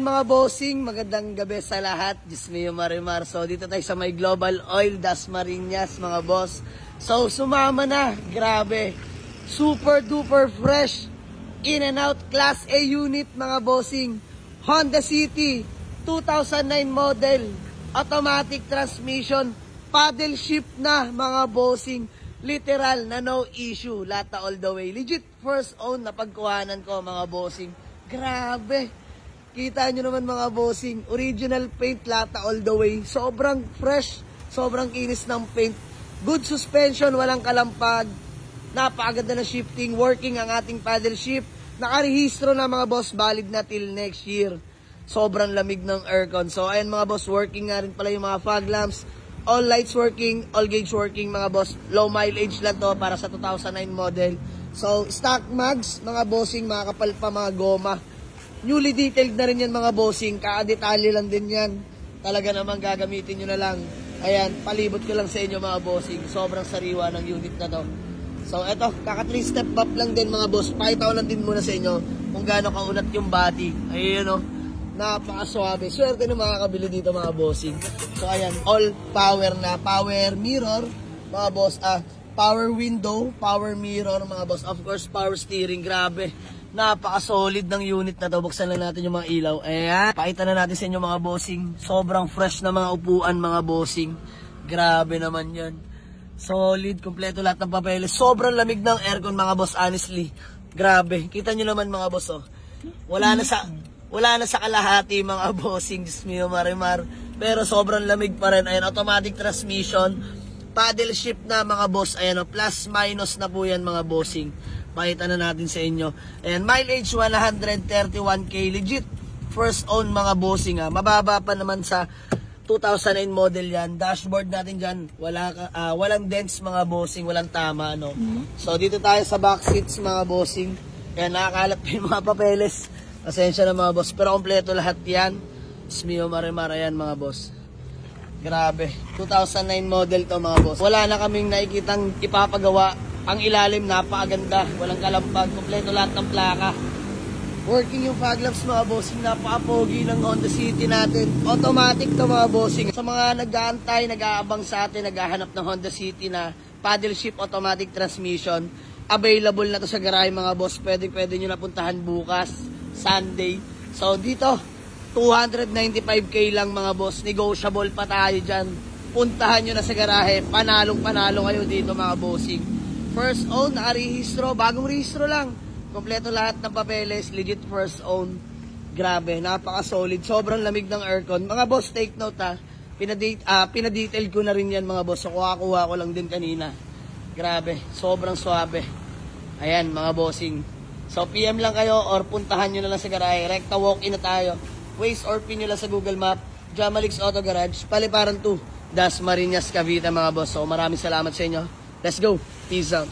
Mga bossing, magandang gabi sa lahat. Jismio Marimar. So dito tayo sa may Global Oil, Dasmariñas mga boss. So sumama na, grabe. Super duper fresh. In and out Class A unit mga bossing. Honda City 2009 model. Automatic transmission. Paddle shift na mga bossing. Literal na no issue. Lata all the way. Legit first own na pagkuhanan ko mga bossing. Grabe. Kita nyo naman mga bossing, original paint lata all the way. Sobrang fresh, sobrang kinis ng paint. Good suspension, walang kalampag. Napakaganda na shifting, working ang ating paddle shift. Nakarehistro na mga boss, valid na till next year. Sobrang lamig ng aircon. So ayan mga boss, working nga rin pala yung mga fog lamps. All lights working, all gauge working mga boss. Low mileage lang to para sa 2009 model. So stock mags, mga bossing, mga kapal pa mga goma. Newly detailed na rin yan mga bossing. Kaka-detalye lang din yan. Talaga naman gagamitin nyo na lang. Ayan, palibot ko lang sa inyo mga bossing. Sobrang sariwa ng unit na to. So eto, kaka 3 step up lang din mga boss. Pakita ko lang din muna sa inyo kung gaano kaunat yung body. Ayun o, napakaswabe. Swerte na makakabili dito mga bossing. So ayan, all power na. Power mirror mga boss. Power window, power mirror mga boss. Of course, power steering. Grabe. Napaka-solid ng unit na to. Buksan lang natin yung mga ilaw. Ayan. Pakita na natin sa inyo mga bossing. Sobrang fresh na mga upuan mga bossing. Grabe naman yan. Solid. Kompleto lahat ng papeles. Sobrang lamig ng aircon mga boss. Honestly. Grabe. Kita nyo naman mga boss. Oh. Wala na sa kalahati mga bossing. Jismio Marimar. Pero sobrang lamig pa rin. Ayan. Automatic transmission. Paddle shift na mga boss. Ayan. Oh. Plus minus na po yan mga bossing. Pakita na natin sa inyo. Ayan, mileage 131k. Legit first own mga bossing ha. Mababa pa naman sa 2009 model yan. Dashboard natin dyan. Walang dents mga bossing. Walang tama no. So dito tayo sa back seats mga bossing. Ayan, nakakalat pa yung mga papeles. Pasensya na mga boss. Pero kompleto lahat yan. Jismio Marimar. Ayan mga boss. Grabe. 2009 model to mga boss. Wala na kaming nakikitang ipapagawa. Ang ilalim, napakaganda. Walang kalampag. Kompleto lahat ng plaka. Working yung fog lamps mga bossing. Napaka-pogi ng Honda City natin. Automatic to mga bossing. Sa mga nag-aantay, nag-aabang sa atin, naghahanap ng Honda City na paddle shift automatic transmission. Available na to sa garahe mga boss. Pwede nyo napuntahan bukas, Sunday. So dito, 295k lang mga boss. Negotiable pa tayo dyan. Puntahan nyo na sa garahe. Panalong-panalo kayo dito mga bossing. First own, nakarehistro, bagong rehistro lang. Kompleto lahat ng papeles, legit first own. Grabe, napaka-solid. Sobrang lamig ng aircon. Mga boss, take note ha. Pinadetail ko na rin yan mga boss. So, kuha ko lang din kanina. Grabe, sobrang swabe. Ayan, mga bossing. So, PM lang kayo or puntahan nyo na lang sa garahe. Rekta walk-in na tayo. Waze or pin nyo lang sa Google Map. Jamalix Auto Garage, Paliparan 2, Dasmariñas, Cavite mga boss. So, maraming salamat sa inyo. Let's go. Peace out.